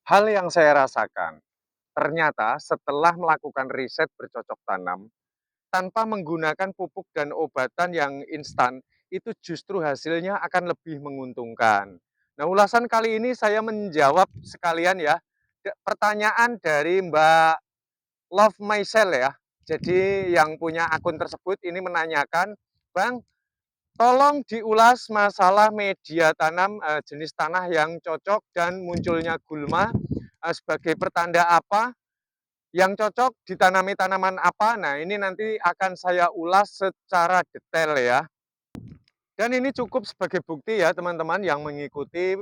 Hal yang saya rasakan, ternyata setelah melakukan riset bercocok tanam, tanpa menggunakan pupuk dan obatan yang instan, itu justru hasilnya akan lebih menguntungkan. Nah, ulasan kali ini saya menjawab sekalian ya, pertanyaan dari Mbak Love Myself ya. Jadi yang punya akun tersebut ini menanyakan, Bang, tolong diulas masalah media tanam jenis tanah yang cocok dan munculnya gulma sebagai pertanda apa yang cocok ditanami tanaman apa. Nah, ini nanti akan saya ulas secara detail ya. Dan ini cukup sebagai bukti ya teman-teman yang mengikuti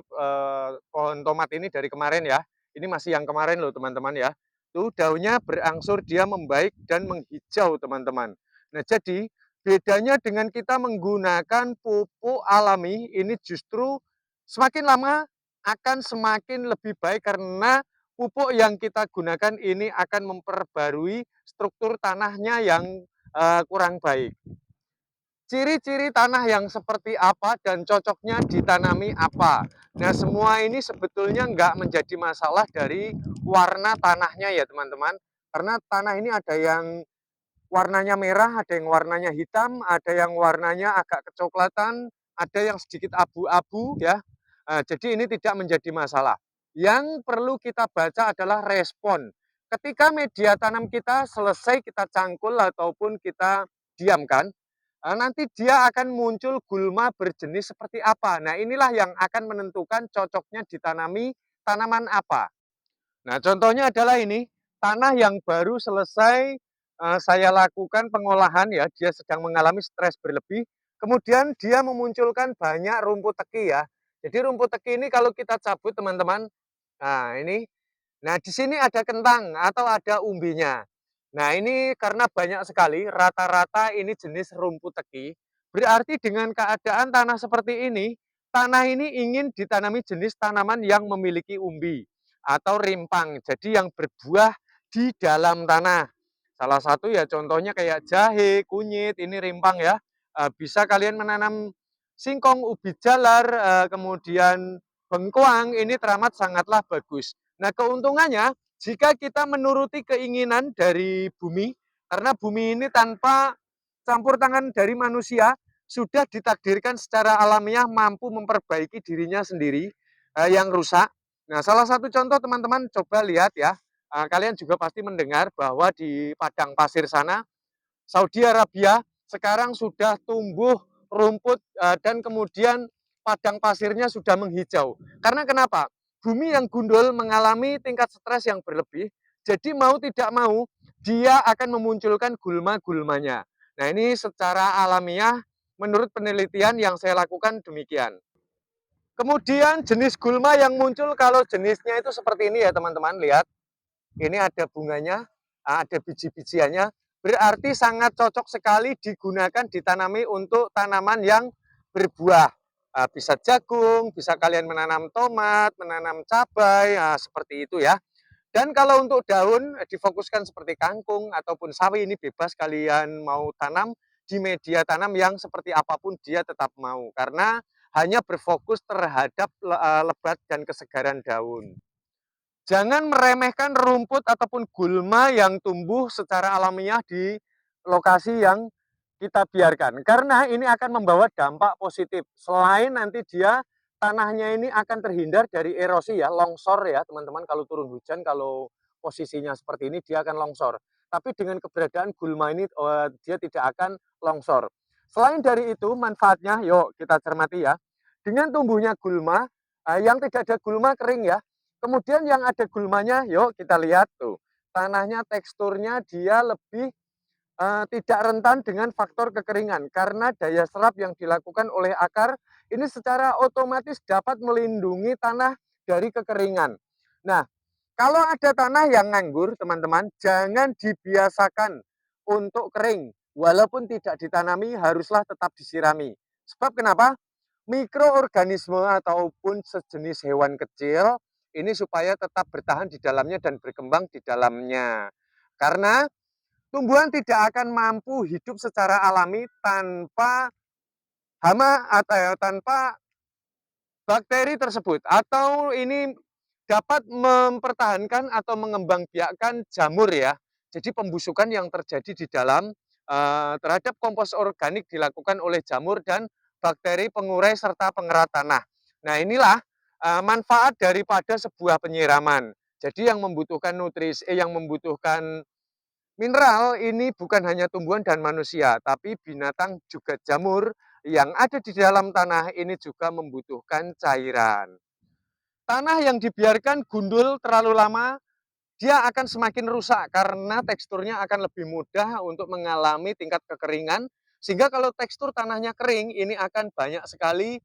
pohon tomat ini dari kemarin ya. Ini masih yang kemarin loh teman-teman ya. Tuh daunnya berangsur dia membaik dan menghijau teman-teman. Nah, jadi bedanya dengan kita menggunakan pupuk alami ini justru semakin lama akan semakin lebih baik karena pupuk yang kita gunakan ini akan memperbarui struktur tanahnya yang kurang baik. Ciri-ciri tanah yang seperti apa dan cocoknya ditanami apa. Nah, semua ini sebetulnya nggak menjadi masalah dari warna tanahnya ya teman-teman. Karena tanah ini ada yang warnanya merah, ada yang warnanya hitam, ada yang warnanya agak kecoklatan, ada yang sedikit abu-abu ya. Jadi ini tidak menjadi masalah. Yang perlu kita baca adalah respon. Ketika media tanam kita selesai kita cangkul ataupun kita diamkan, nanti dia akan muncul gulma berjenis seperti apa. Nah, inilah yang akan menentukan cocoknya ditanami tanaman apa. Nah, contohnya adalah ini, tanah yang baru selesai saya lakukan pengolahan ya, dia sedang mengalami stres berlebih, kemudian dia memunculkan banyak rumput teki ya. Jadi rumput teki ini kalau kita cabut teman-teman, nah ini, nah di sini ada kentang atau ada umbinya. Nah ini karena banyak sekali, rata-rata ini jenis rumput teki, berarti dengan keadaan tanah seperti ini, tanah ini ingin ditanami jenis tanaman yang memiliki umbi atau rimpang, jadi yang berbuah di dalam tanah. Salah satu ya contohnya kayak jahe, kunyit, ini rimpang ya. Bisa kalian menanam singkong, ubi jalar, kemudian bengkoang, ini teramat sangatlah bagus. Nah, keuntungannya jika kita menuruti keinginan dari bumi, karena bumi ini tanpa campur tangan dari manusia, sudah ditakdirkan secara alamiah mampu memperbaiki dirinya sendiri yang rusak. Nah, salah satu contoh teman-teman coba lihat ya, kalian juga pasti mendengar bahwa di padang pasir sana, Saudi Arabia sekarang sudah tumbuh rumput dan kemudian padang pasirnya sudah menghijau. Karena kenapa? Bumi yang gundul mengalami tingkat stres yang berlebih, jadi mau tidak mau dia akan memunculkan gulma-gulmanya. Nah, ini secara alamiah menurut penelitian yang saya lakukan demikian. Kemudian jenis gulma yang muncul kalau jenisnya itu seperti ini ya teman-teman, lihat. Ini ada bunganya, ada biji-bijiannya, berarti sangat cocok sekali digunakan ditanami untuk tanaman yang berbuah. Bisa jagung, bisa kalian menanam tomat, menanam cabai, seperti itu ya. Dan kalau untuk daun, difokuskan seperti kangkung ataupun sawi, ini bebas kalian mau tanam di media tanam yang seperti apapun dia tetap mau. Karena hanya berfokus terhadap lebat dan kesegaran daun. Jangan meremehkan rumput ataupun gulma yang tumbuh secara alamiah di lokasi yang kita biarkan. Karena ini akan membawa dampak positif. Selain nanti dia tanahnya ini akan terhindar dari erosi ya, longsor ya teman-teman. Kalau turun hujan, kalau posisinya seperti ini dia akan longsor. Tapi dengan keberadaan gulma ini dia tidak akan longsor. Selain dari itu manfaatnya, yuk kita cermati ya. Dengan tumbuhnya gulma, yang tidak ada gulma kering ya, kemudian yang ada gulmanya, yuk kita lihat tuh. Tanahnya teksturnya dia lebih tidak rentan dengan faktor kekeringan karena daya serap yang dilakukan oleh akar ini secara otomatis dapat melindungi tanah dari kekeringan. Nah, kalau ada tanah yang nganggur, teman-teman, jangan dibiasakan untuk kering. Walaupun tidak ditanami, haruslah tetap disirami. Sebab kenapa? Mikroorganisme ataupun sejenis hewan kecil ini supaya tetap bertahan di dalamnya dan berkembang di dalamnya. Karena tumbuhan tidak akan mampu hidup secara alami tanpa hama atau tanpa bakteri tersebut atau ini dapat mempertahankan atau mengembangbiakkan jamur ya. Jadi pembusukan yang terjadi di dalam terhadap kompos organik dilakukan oleh jamur dan bakteri pengurai serta pengerat tanah. Nah inilah manfaat daripada sebuah penyiraman. Jadi yang membutuhkan nutrisi, yang membutuhkan mineral ini bukan hanya tumbuhan dan manusia, tapi binatang juga jamur yang ada di dalam tanah ini juga membutuhkan cairan. Tanah yang dibiarkan gundul terlalu lama, dia akan semakin rusak karena teksturnya akan lebih mudah untuk mengalami tingkat kekeringan. Sehingga kalau tekstur tanahnya kering, ini akan banyak sekali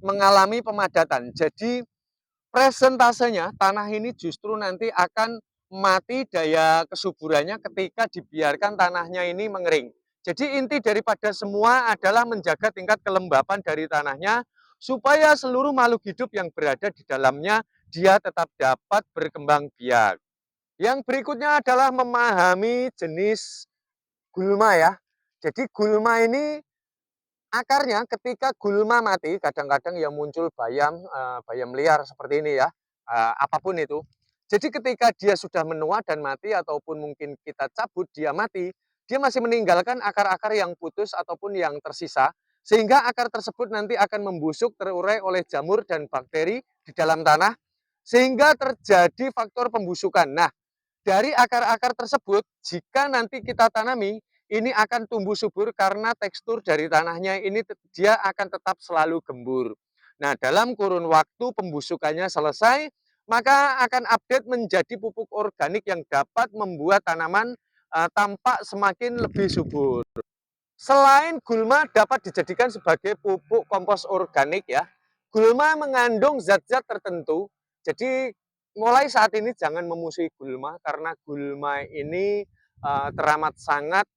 mengalami pemadatan. Jadi presentasenya tanah ini justru nanti akan mati daya kesuburannya ketika dibiarkan tanahnya ini mengering. Jadi inti daripada semua adalah menjaga tingkat kelembapan dari tanahnya supaya seluruh makhluk hidup yang berada di dalamnya dia tetap dapat berkembang biak. Yang berikutnya adalah memahami jenis gulma ya. Jadi gulma ini akarnya ketika gulma mati, kadang-kadang ya muncul bayam, bayam liar seperti ini ya, apapun itu. Jadi ketika dia sudah menua dan mati ataupun mungkin kita cabut dia mati, dia masih meninggalkan akar-akar yang putus ataupun yang tersisa, sehingga akar tersebut nanti akan membusuk, terurai oleh jamur dan bakteri di dalam tanah, sehingga terjadi faktor pembusukan. Nah, dari akar-akar tersebut, jika nanti kita tanami, ini akan tumbuh subur karena tekstur dari tanahnya ini dia akan tetap selalu gembur. Nah, dalam kurun waktu pembusukannya selesai, maka akan update menjadi pupuk organik yang dapat membuat tanaman tampak semakin lebih subur. Selain gulma dapat dijadikan sebagai pupuk kompos organik ya, gulma mengandung zat-zat tertentu. Jadi mulai saat ini jangan memusuhi gulma karena gulma ini teramat sangat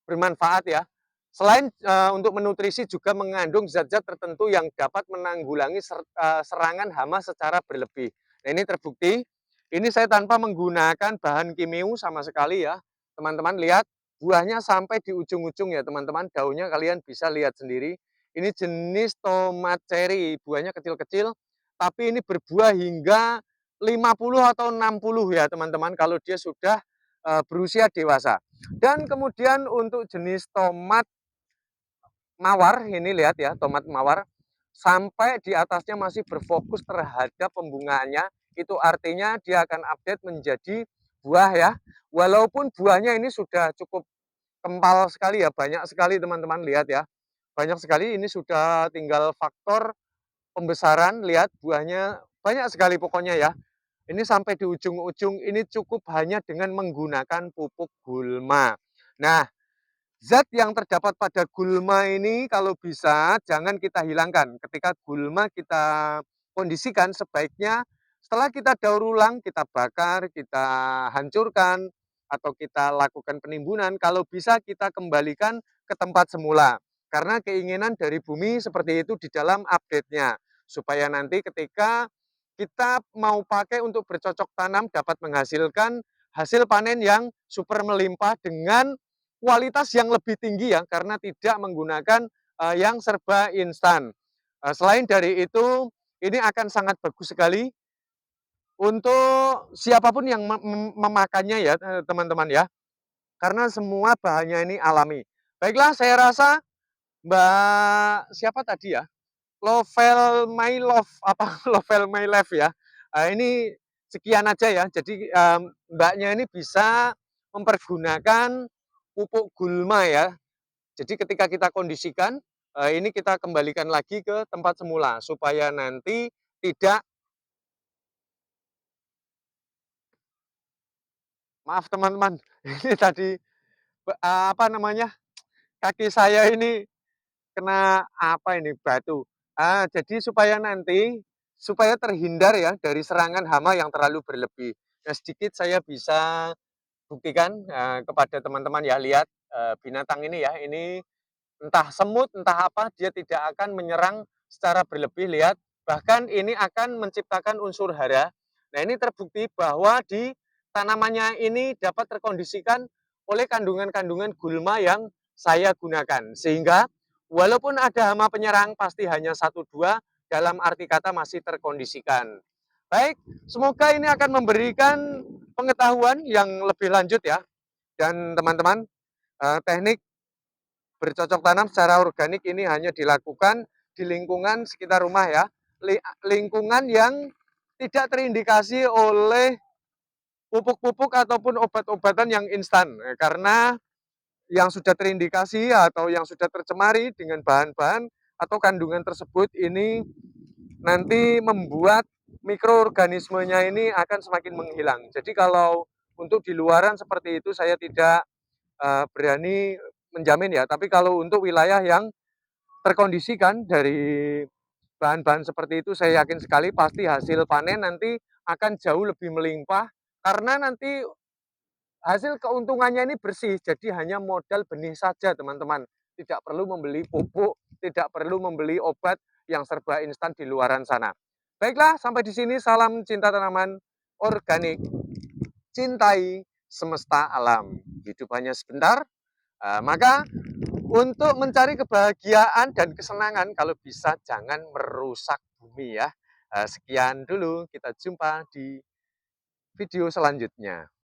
bermanfaat ya. Selain untuk menutrisi juga mengandung zat-zat tertentu yang dapat menanggulangi serangan hama secara berlebih. Nah, ini terbukti. Ini saya tanpa menggunakan bahan kimia sama sekali ya. Teman-teman lihat buahnya sampai di ujung-ujung ya teman-teman. Daunnya kalian bisa lihat sendiri. Ini jenis tomat cherry. Buahnya kecil-kecil tapi ini berbuah hingga 50 atau 60 ya teman-teman kalau dia sudah berusia dewasa. Dan kemudian untuk jenis tomat mawar, ini lihat ya, tomat mawar, sampai di atasnya masih berfokus terhadap pembungaannya, itu artinya dia akan update menjadi buah ya. Walaupun buahnya ini sudah cukup kempal sekali ya, banyak sekali teman-teman lihat ya. Banyak sekali ini sudah tinggal faktor pembesaran, lihat buahnya banyak sekali pokoknya ya. Ini sampai di ujung-ujung ini cukup hanya dengan menggunakan pupuk gulma. Nah, zat yang terdapat pada gulma ini kalau bisa jangan kita hilangkan. Ketika gulma kita kondisikan sebaiknya setelah kita daur ulang, kita bakar, kita hancurkan, atau kita lakukan penimbunan, kalau bisa kita kembalikan ke tempat semula. Karena keinginan dari bumi seperti itu di dalam update-nya. Supaya nanti ketika kita mau pakai untuk bercocok tanam dapat menghasilkan hasil panen yang super melimpah dengan kualitas yang lebih tinggi ya, karena tidak menggunakan yang serba instan. Selain dari itu, ini akan sangat bagus sekali untuk siapapun yang memakannya ya teman-teman ya, karena semua bahannya ini alami. Baiklah, saya rasa Mbak siapa tadi ya? Lovel My Love apa Lovel My Life ya. Ini sekian aja ya. Jadi Mbaknya ini bisa mempergunakan pupuk gulma ya. Jadi ketika kita kondisikan ini kita kembalikan lagi ke tempat semula supaya nanti tidak, maaf teman-teman, ini tadi apa namanya, kaki saya ini kena apa ini, batu. Jadi supaya nanti, supaya terhindar ya dari serangan hama yang terlalu berlebih. Nah, sedikit saya bisa buktikan kepada teman-teman ya, lihat binatang ini ya, ini entah semut, entah apa, dia tidak akan menyerang secara berlebih, lihat. Bahkan ini akan menciptakan unsur hara. Nah, ini terbukti bahwa di tanamannya ini dapat terkondisikan oleh kandungan-kandungan gulma yang saya gunakan. Sehingga walaupun ada hama penyerang, pasti hanya 1-2 dalam arti kata masih terkondisikan. Baik, semoga ini akan memberikan pengetahuan yang lebih lanjut ya. Dan teman-teman, teknik bercocok tanam secara organik ini hanya dilakukan di lingkungan sekitar rumah ya. Lingkungan yang tidak terindikasi oleh pupuk-pupuk ataupun obat-obatan yang instan. Karena yang sudah terindikasi atau yang sudah tercemari dengan bahan-bahan atau kandungan tersebut ini nanti membuat mikroorganismenya ini akan semakin menghilang. Jadi kalau untuk di luaran seperti itu saya tidak berani menjamin ya, tapi kalau untuk wilayah yang terkondisikan dari bahan-bahan seperti itu saya yakin sekali pasti hasil panen nanti akan jauh lebih melimpah karena nanti hasil keuntungannya ini bersih, jadi hanya modal benih saja teman-teman. Tidak perlu membeli pupuk, tidak perlu membeli obat yang serba instan di luaran sana. Baiklah, sampai di sini salam cinta tanaman organik, cintai semesta alam. Hidup hanya sebentar, maka untuk mencari kebahagiaan dan kesenangan kalau bisa jangan merusak bumi ya. Sekian dulu, kita jumpa di video selanjutnya.